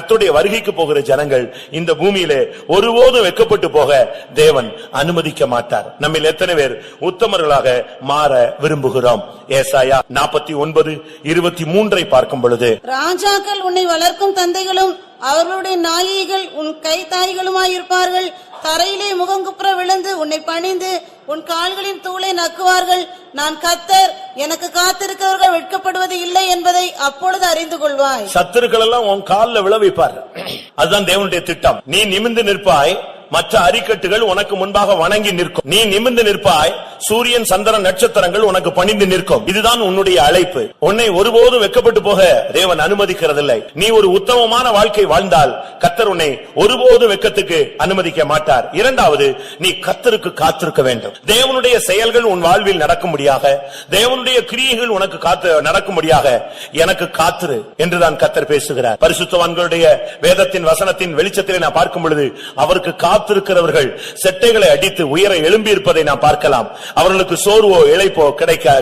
கர்த்தருடைய வருகைக்கு போகிற ஜனங்கள் இந்த பூமியிலே ஒருபோதும் வெட்கப்பட்டு போக தேவன் அனுமதிக்க மாட்டார். நம்மில் எத்தனை பேர் உத்தமர்களாக மாற விரும்புகிறோம்? ஏசாயா 49:23 பார்க்கும் பொழுது, ராஜாக்கள் உன்னை வளர்க்கும் தந்தைகளும் அவர்களுடைய நாயகிகள் உன் கை தாய்களுமாயிருப்பார்கள். தரையிலே முகங்குப்புற விழுந்து உன்னை பணிந்து உன் கால்களின் தூளை நக்குவார்கள். நான் கர்த்தர், எனக்கு காத்திருக்கிறவர்கள் வெட்கப்படுவது இல்லை என்பதை அப்பொழுது அறிந்து கொள்வாய். சத்துருக்கள் எல்லாம் உன் காலில் விளைவிப்பார். அதுதான் தேவனுடைய திட்டம். நீ நிமிர்ந்து நிற்பாய், மற்ற அரிக்கட்டுகள் உனக்கு முன்பாக வணங்கி நிற்கும். நீ நிமிர்ந்து நிற்பாய், சூரியன் சந்திரன் நட்சத்திரங்கள் உனக்கு பணிந்து நிற்கும். இதுதான் உன்னுடைய அழைப்பு. உன்னை ஒருபோதும் வெட்கப்பட்டு போக தேவன் அனுமதிக்கிறதில்லை. நீ ஒரு உத்தமமான வாழ்க்கை வாழ்ந்தால் கர்த்தர் உன்னை ஒருபோதும் வெட்கத்துக்கு அனுமதிக்க மாட்டார். இரண்டாவது, நீ கர்த்தருக்கு காத்திருக்க வேண்டும். தேவனுடைய செயல்கள் உன் வாழ்வில் நடக்கும்படியாக, தேவனுடைய கிரியைகள் உனக்கு நடக்கும்படியாக எனக்கு காத்திரு என்றுதான் கர்த்தர் பேசுகிறார். பரிசுத்தவான்களுடைய வேதத்தின் வசனத்தின் வெளிச்சத்திலே நான் பார்க்கும் பொழுது, அவருக்கு காத்திருக்கிறவர்கள் செட்டைகளை அடித்து உயர எழும்பி இருப்பதை நாம் பார்க்கலாம். அவர்களுக்கு சோர்வோ இளைப்போ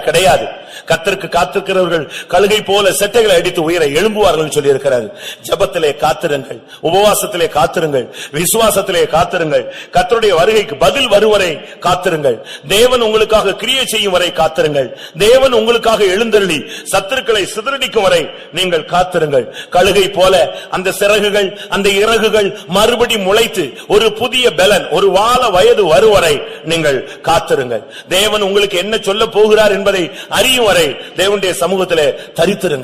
கிடையாது. கர்த்தருக்கு காத்திருக்கிறவர்கள் கழுகை போல செட்டைகளை அடித்து உயர எழும்புவார்கள் சொல்லி இருக்கிறார். ஜெபத்திலே காத்திருங்கள், உபவாசத்திலே காத்திருங்கள், விசுவாசத்திலே காத்திருங்கள், கர்த்தருடைய வருகைக்கு பதில் வருவரை காத்திருங்கள், தேவன் உங்களுக்காக கிரியை செய்யும் வரை காத்திருங்கள், தேவன் உங்களுக்காக எழுந்தருளி சத்துருக்களை சிதறடிக்கும் வரை நீங்கள் காத்திருங்கள். கழுகை போல அந்த சிறகுகள், அந்த இறகுகள் மறுபடி முளைத்து ஒரு புதிய பலன், ஒரு வால வயது வருவரை நீங்கள் காத்திருங்கள். தேவன் உங்களுக்கு என்ன சொல்ல போகிறார் என்பதை அறியும் வரை தேவனுடைய சமூகத்திலே தரித்திருங்கள்.